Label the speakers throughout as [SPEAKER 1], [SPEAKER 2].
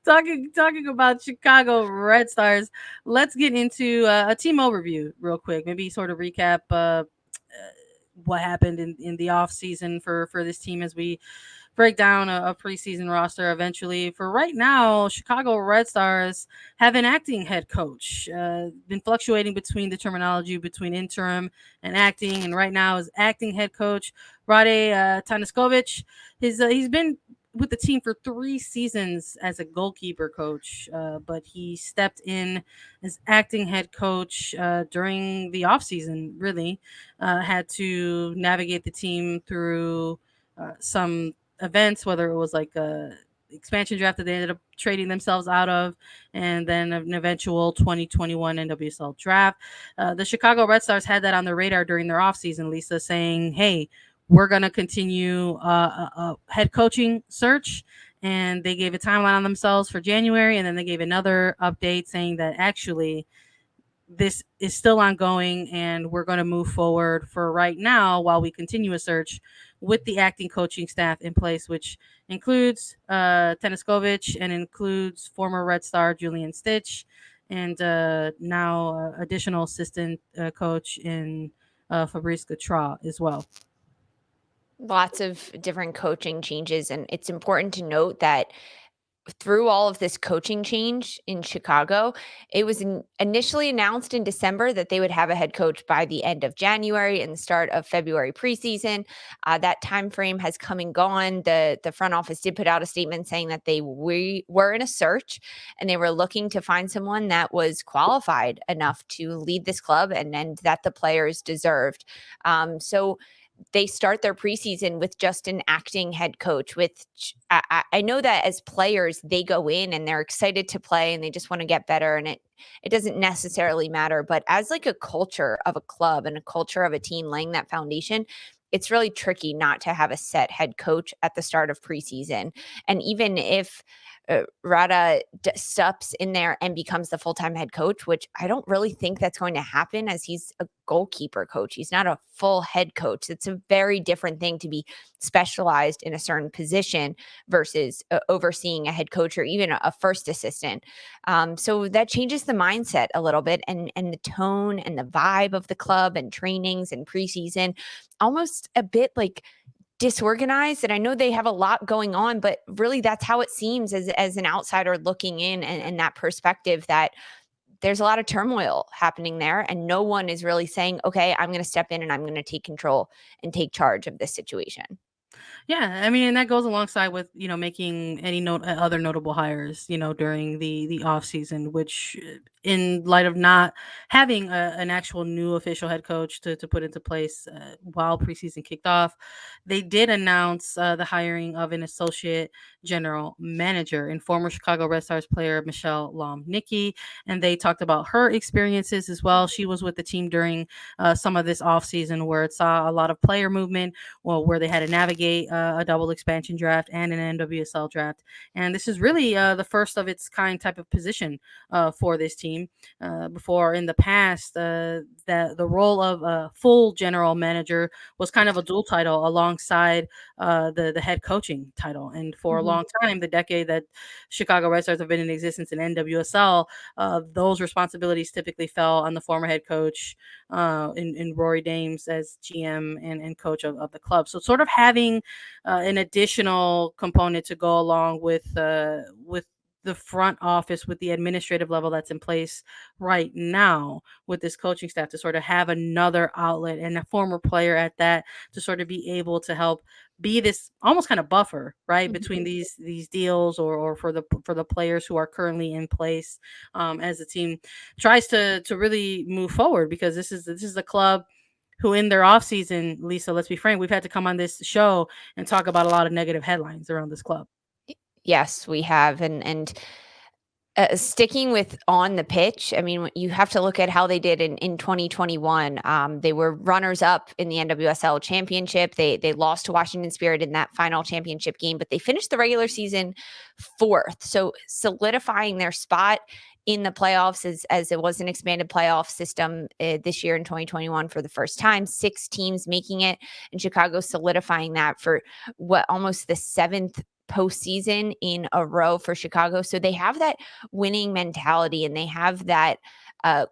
[SPEAKER 1] talking about Chicago Red Stars, let's get into a team overview real quick. Maybe sort of recap what happened in the off season for this team as we break down a preseason roster eventually. For right now, Chicago Red Stars have an acting head coach. Been fluctuating between the terminology between interim and acting, and right now is acting head coach Rade Tanaskovic. He's been with the team for 3 seasons as a goalkeeper coach, but he stepped in as acting head coach during the offseason, really. Had to navigate the team through some events, whether it was like a expansion draft that they ended up trading themselves out of, and then an eventual 2021 NWSL draft. The Chicago Red Stars had that on their radar during their offseason, Lisa, saying, hey, we're going to continue a head coaching search. And they gave a timeline on themselves for January, and then they gave another update saying that actually this is still ongoing and we're going to move forward for right now while we continue a search with the acting coaching staff in place, which includes Tanaskovic and includes former Red Star Julian Stitch and now additional assistant coach in Fabrice Gatra as well.
[SPEAKER 2] Lots of different coaching changes, and it's important to note that through all of this coaching change in Chicago, it was initially announced in December that they would have a head coach by the end of January and the start of February preseason. That time frame has come and gone. The front office did put out a statement saying that they were in a search and they were looking to find someone that was qualified enough to lead this club and that the players deserved. So they start their preseason with just an acting head coach. I know that as players, they go in and they're excited to play and they just want to get better, and it doesn't necessarily matter. But as like a culture of a club and a culture of a team laying that foundation, it's really tricky not to have a set head coach at the start of preseason. And even if Rada steps in there and becomes the full-time head coach, which I don't really think that's going to happen, as he's a goalkeeper coach. He's not a full head coach. It's a very different thing to be specialized in a certain position versus overseeing a head coach or even a first assistant. So that changes the mindset a little bit, and the tone and the vibe of the club and trainings and preseason, almost a bit like disorganized. And I know they have a lot going on, but really that's how it seems as an outsider looking in, and that perspective that there's a lot of turmoil happening there and no one is really saying, okay, I'm going to step in and I'm going to take control and take charge of this situation.
[SPEAKER 1] Yeah, I mean, and that goes alongside with making any other notable hires during the off season, which in light of not having an actual new official head coach to put into place while preseason kicked off, they did announce the hiring of an associate general manager and former Chicago Red Stars player Michelle Lomnicki, and they talked about her experiences as well. She was with the team during some of this off season where it saw a lot of player movement, where they had to navigate a double expansion draft and an NWSL draft. And this is really the first of its kind type of position for this team. Before in the past, the role of a full general manager was kind of a dual title alongside the head coaching title. And for a long time, the decade that Chicago Red Stars have been in existence in NWSL, those responsibilities typically fell on the former head coach in Rory Dames as GM and coach of the club. So sort of having an additional component to go along with the front office, with the administrative level that's in place right now with this coaching staff, to sort of have another outlet and a former player at that to sort of be able to help be this almost kind of buffer, right, between these deals or for the players who are currently in place as the team tries to really move forward, because this is a club who in their off season, Lisa, let's be frank, we've had to come on this show and talk about a lot of negative headlines around this club.
[SPEAKER 2] Yes, we have. And sticking with on the pitch, I mean, you have to look at how they did in 2021. They were runners up in the NWSL championship. They lost to Washington Spirit in that final championship game, but they finished the regular season 4th. So solidifying their spot in the playoffs as it was an expanded playoff system this year in 2021 for the first time, 6 teams making it, and Chicago solidifying that for what almost the 7th postseason in a row for Chicago. So they have that winning mentality, and they have that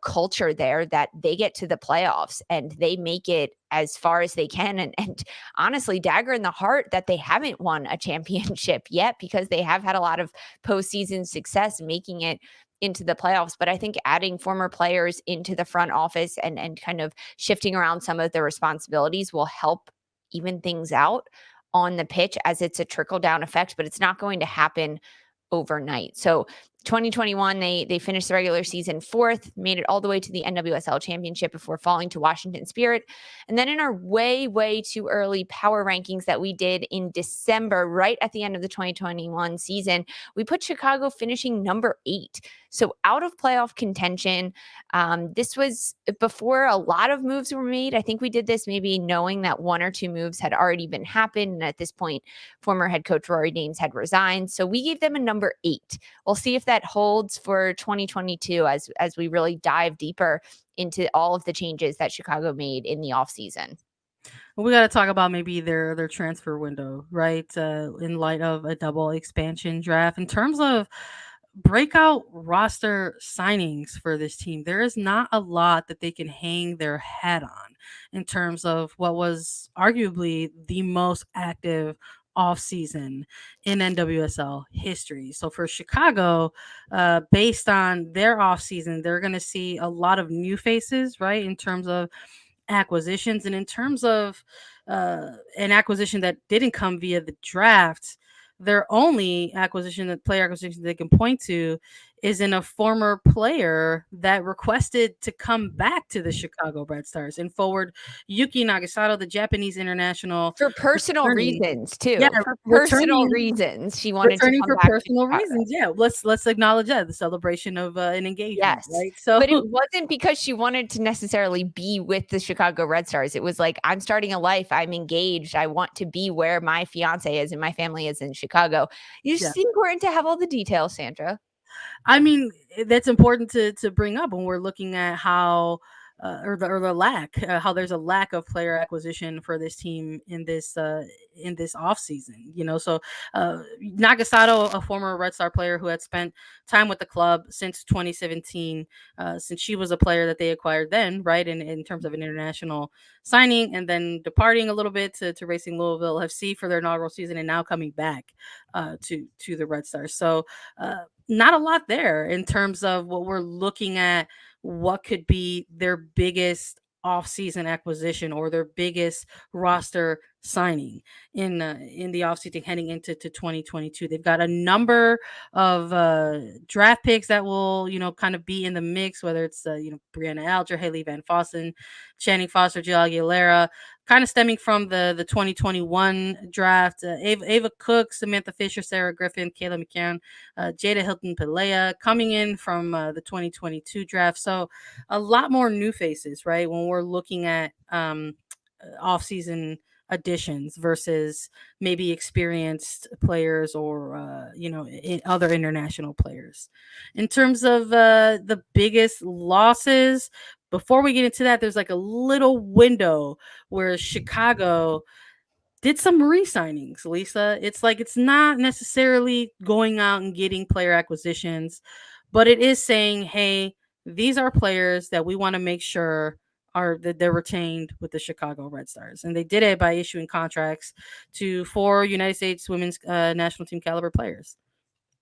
[SPEAKER 2] culture there that they get to the playoffs and they make it as far as they can. And honestly, dagger in the heart that they haven't won a championship yet, because they have had a lot of postseason success making it into the playoffs. But I think adding former players into the front office and kind of shifting around some of the responsibilities will help even things out on the pitch, as it's a trickle down effect, but it's not going to happen overnight. So 2021, they finished the regular season fourth, made it all the way to the NWSL championship before falling to Washington Spirit. And then in our way, way too early power rankings that we did in December, right at the end of the 2021 season, we put Chicago finishing number 8. So out of playoff contention. This was before a lot of moves were made. I think we did this maybe knowing that 1 or 2 moves had already been happened. And at this point, former head coach Rory Dames had resigned. So we gave them a number 8. We'll see if that holds for 2022 as we really dive deeper into all of the changes that Chicago made in the offseason.
[SPEAKER 1] We got to talk about maybe their transfer window, right? In light of a double expansion draft, in terms of breakout roster signings for this team, there is not a lot that they can hang their hat on in terms of what was arguably the most active offseason in NWSL history. So for Chicago, based on their offseason, they're going to see a lot of new faces, right? In terms of acquisitions, and in terms of an acquisition that didn't come via the draft, their only player acquisition they can point to is in a former player that requested to come back to the Chicago Red Stars, and forward Yuki Nagasato, the Japanese international,
[SPEAKER 2] For personal
[SPEAKER 1] returning.
[SPEAKER 2] reasons too.
[SPEAKER 1] Yeah,
[SPEAKER 2] For personal
[SPEAKER 1] returning
[SPEAKER 2] reasons, she wanted to
[SPEAKER 1] returning
[SPEAKER 2] come
[SPEAKER 1] for
[SPEAKER 2] back to
[SPEAKER 1] personal
[SPEAKER 2] Chicago.
[SPEAKER 1] reasons. Yeah, let's acknowledge that, the celebration of an engagement,
[SPEAKER 2] Yes.
[SPEAKER 1] right? So
[SPEAKER 2] But it wasn't because she wanted to necessarily be with the Chicago Red Stars. It was like, I'm starting a life. I'm engaged. I want to be where my fiance is and my family is in Chicago. It's
[SPEAKER 1] yeah.
[SPEAKER 2] just important to have all the details, Sandra.
[SPEAKER 1] I mean, that's important to bring up when we're looking at how or the lack how there's a lack of player acquisition for this team in this off season. So Nagasato, a former Red Star player who had spent time with the club since 2017, since she was a player that they acquired then, right, in terms of an international signing, and then departing a little bit to Racing Louisville FC for their inaugural season, and now coming back to the Red Stars. So not a lot there in terms of what we're looking at, what could be their biggest off-season acquisition or their biggest roster signing in the offseason heading into 2022. They've got a number of draft picks that will kind of be in the mix, whether it's Brianna Alger, Haley Van Fossen, Channing Foster, Jill Aguilera, kind of stemming from the 2021 draft. Ava Cook, Samantha Fisher, Sarah Griffin, Kayla McCann, Jada Hilton Pelea coming in from the 2022 draft. So a lot more new faces, right? When we're looking at off-season additions versus maybe experienced players or other international players. In terms of the biggest losses, before we get into that, there's like a little window where Chicago did some re-signings, Lisa. It's like it's not necessarily going out and getting player acquisitions, but it is saying, hey, these are players that we want to make sure that they're retained with the Chicago Red Stars. And they did it by issuing contracts to 4 United States women's national team caliber players.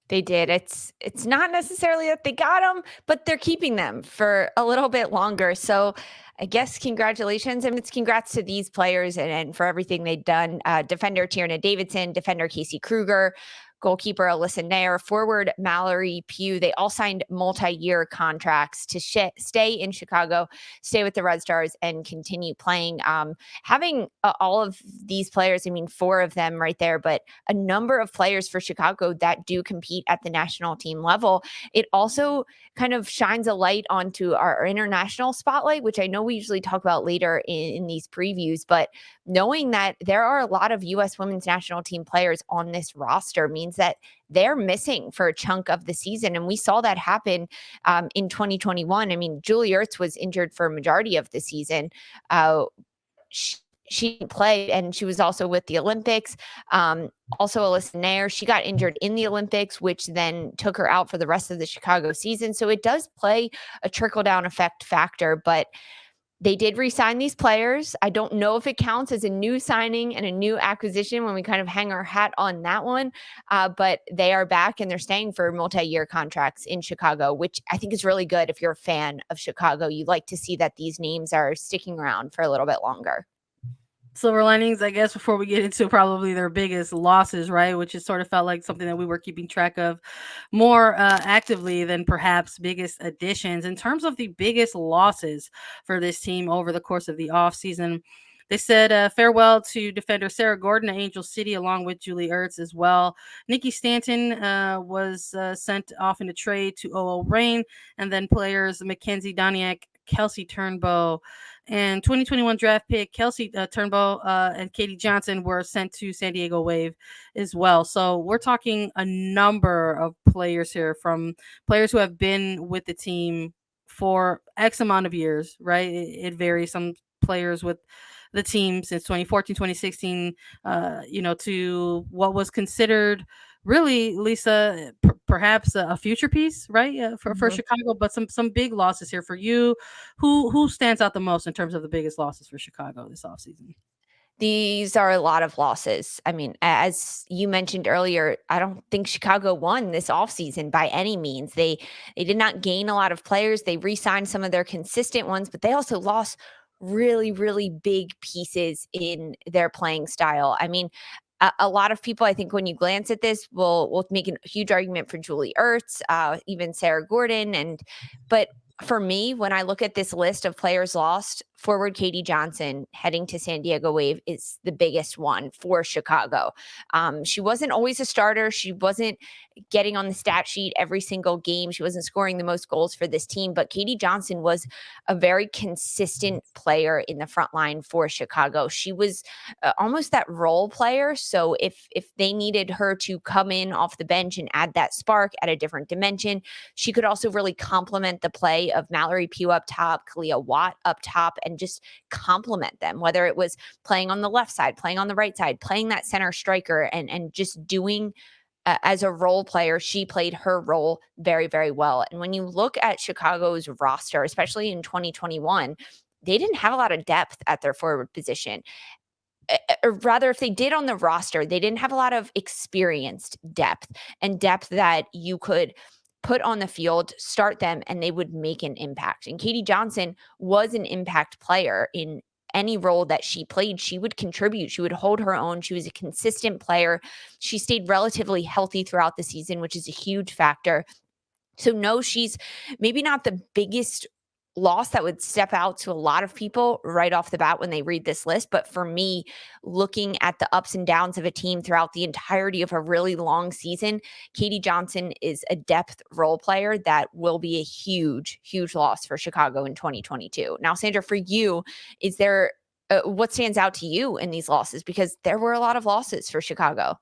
[SPEAKER 2] They did. It's not necessarily that they got them, but they're keeping them for a little bit longer. So I guess congratulations. And it's congrats to these players and for everything they've done. Defender Tierna Davidson, defender Casey Kruger, goalkeeper Alyssa Nair, forward Mallory Pugh. They all signed multi-year contracts to stay in Chicago, stay with the Red Stars, and continue playing. Having all of these players, I mean, 4 of them right there, but a number of players for Chicago that do compete at the national team level. It also kind of shines a light onto our international spotlight, which I know we usually talk about later in these previews, but knowing that there are a lot of U.S. women's national team players on this roster means that they're missing for a chunk of the season. And we saw that happen in 2021. I mean, Julie Ertz was injured for a majority of the season. she didn't play, and she was also with the Olympics. Also, Alyssa Nair, she got injured in the Olympics, which then took her out for the rest of the Chicago season. So it does play a trickle down effect factor, but they did re-sign these players. I don't know if it counts as a new signing and a new acquisition when we kind of hang our hat on that one, but they are back and they're staying for multi-year contracts in Chicago, which I think is really good. If you're a fan of Chicago, you like to see that these names are sticking around for a little bit longer.
[SPEAKER 1] Silver linings, I guess, before we get into probably their biggest losses, right? Which has sort of felt like something that we were keeping track of more actively than perhaps biggest additions. In terms of the biggest losses for this team over the course of the offseason, they said farewell to defender Sarah Gorden at Angel City, along with Julie Ertz as well. Nikki Stanton was sent off in a trade to OO Reign, and then players Mackenzie Doniak, Kelsey Turnbow, and 2021 draft pick Kelsey Turnbow and Katie Johnson were sent to San Diego Wave as well. So we're talking a number of players here, from players who have been with the team for X amount of years, right? It varies. Some players with the team since 2014, 2016, to what was considered really, Lisa, perhaps a future piece, right? For Chicago, but some big losses here for you. Who stands out the most in terms of the biggest losses for Chicago this offseason?
[SPEAKER 2] These are a lot of losses. I mean, as you mentioned earlier, I don't think Chicago won this offseason by any means. They did not gain a lot of players. They re-signed some of their consistent ones, but they also lost really, really big pieces in their playing style. I mean, a lot of people, I think, when you glance at this, will make a huge argument for Julie Ertz, even Sarah Gorden, but for me, when I look at this list of players lost, forward Katie Johnson heading to San Diego Wave is the biggest one for Chicago. She wasn't always a starter. She wasn't getting on the stat sheet every single game. She wasn't scoring the most goals for this team, but Katie Johnson was a very consistent player in the front line for Chicago. She was almost that role player. So if they needed her to come in off the bench and add that spark at a different dimension, she could also really complement the play of Mallory Pugh up top, Kalia Watt up top, and just complement them, whether it was playing on the left side, playing on the right side, playing that center striker, and just doing as a role player, she played her role very, very well. And when you look at Chicago's roster, especially in 2021, they didn't have a lot of depth at their forward position. Or rather, if they did on the roster, they didn't have a lot of experienced depth and depth that you could put on the field, start them, and they would make an impact. And Katie Johnson was an impact player in any role that she played. She would contribute. She would hold her own. She was a consistent player. She stayed relatively healthy throughout the season, which is a huge factor. So no, she's maybe not the biggest loss that would step out to a lot of people right off the bat when they read this list. But for me, looking at the ups and downs of a team throughout the entirety of a really long season, Katie Johnson is a depth role player that will be a huge, huge loss for Chicago in 2022. Now, Sandra, for you, is there what stands out to you in these losses? Because there were a lot of losses for Chicago.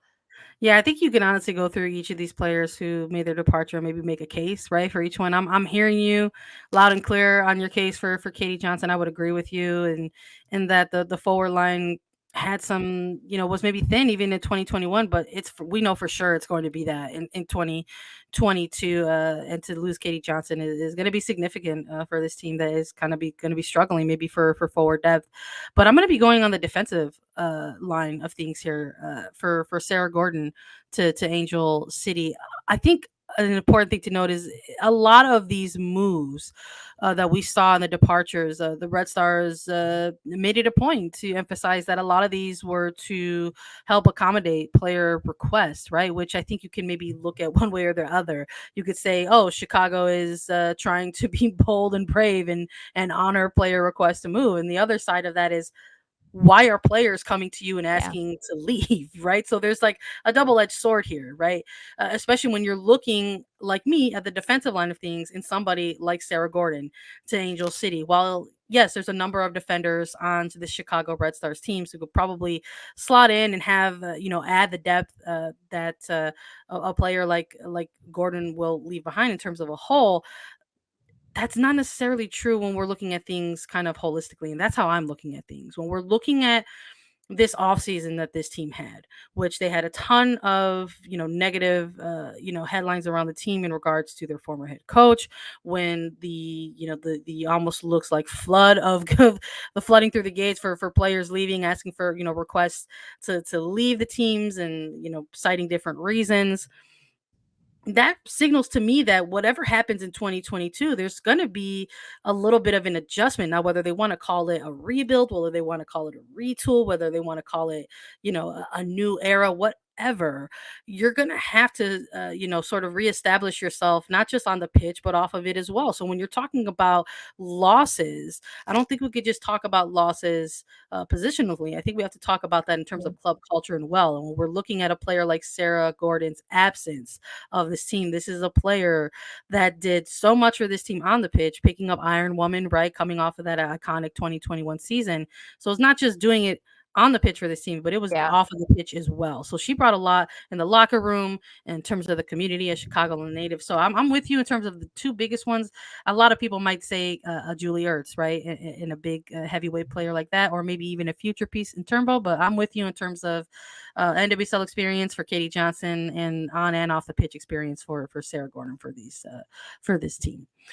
[SPEAKER 1] Yeah, I think you can honestly go through each of these players who made their departure and maybe make a case, right, for each one. I'm hearing you loud and clear on your case for Katie Johnson. I would agree with you, and that the forward line had some, was maybe thin even in 2021, but we know for sure it's going to be that in 2022, and to lose Katie Johnson is going to be significant for this team that is kind of going to be struggling maybe for forward depth. But I'm going to be going on the defensive line of things here for Sarah Gorden to Angel City. I think an important thing to note is a lot of these moves that we saw in the departures. The Red Stars made it a point to emphasize that a lot of these were to help accommodate player requests, right? Which I think you can maybe look at one way or the other. You could say, oh, Chicago is trying to be bold and brave and honor player requests to move. And the other side of that is, why are players coming to you and
[SPEAKER 2] Yeah.
[SPEAKER 1] asking to leave, right? So there's like a double-edged sword here, right? Especially when you're looking like me at the defensive line of things in somebody like Sarah Gorden to Angel City. While yes, there's a number of defenders onto the Chicago Red Stars teams who could probably slot in and have add the depth that a player like Gorden will leave behind in terms of a whole. that's not necessarily true when we're looking at things kind of holistically. And that's how I'm looking at things. When we're looking at this offseason that this team had, which they had a ton of, negative, headlines around the team in regards to their former head coach, when the almost looks like flood of the flooding through the gates for players leaving, asking for, requests to leave the teams and, citing different reasons. That signals to me that whatever happens in 2022, there's going to be a little bit of an adjustment. Now, whether they want to call it a rebuild, whether they want to call it a retool, whether they want to call it, a new era, whatever, you're going to have to, sort of reestablish yourself, not just on the pitch, but off of it as well. So when you're talking about losses, I don't think we could just talk about losses positionally. I think we have to talk about that in terms
[SPEAKER 2] Mm.
[SPEAKER 1] of club culture and well. And when we're looking at a player like Sarah Gordon's absence of this team. This is a player that did so much for this team on the pitch, picking up Iron Woman, right? Coming off of that iconic 2021 season. So it's not just doing it on the pitch for this team, but it was
[SPEAKER 2] Yeah.
[SPEAKER 1] off of the pitch as well. So she brought a lot in the locker room in terms of the community as Chicagoland native. So I'm with you in terms of the two biggest ones. A lot of people might say a Julie Ertz, right? In a big heavyweight player like that, or maybe even a future piece in Turnbow. But I'm with you in terms of NWSL experience for Katie Johnson and on and off the pitch experience for Sarah Gorden for this team.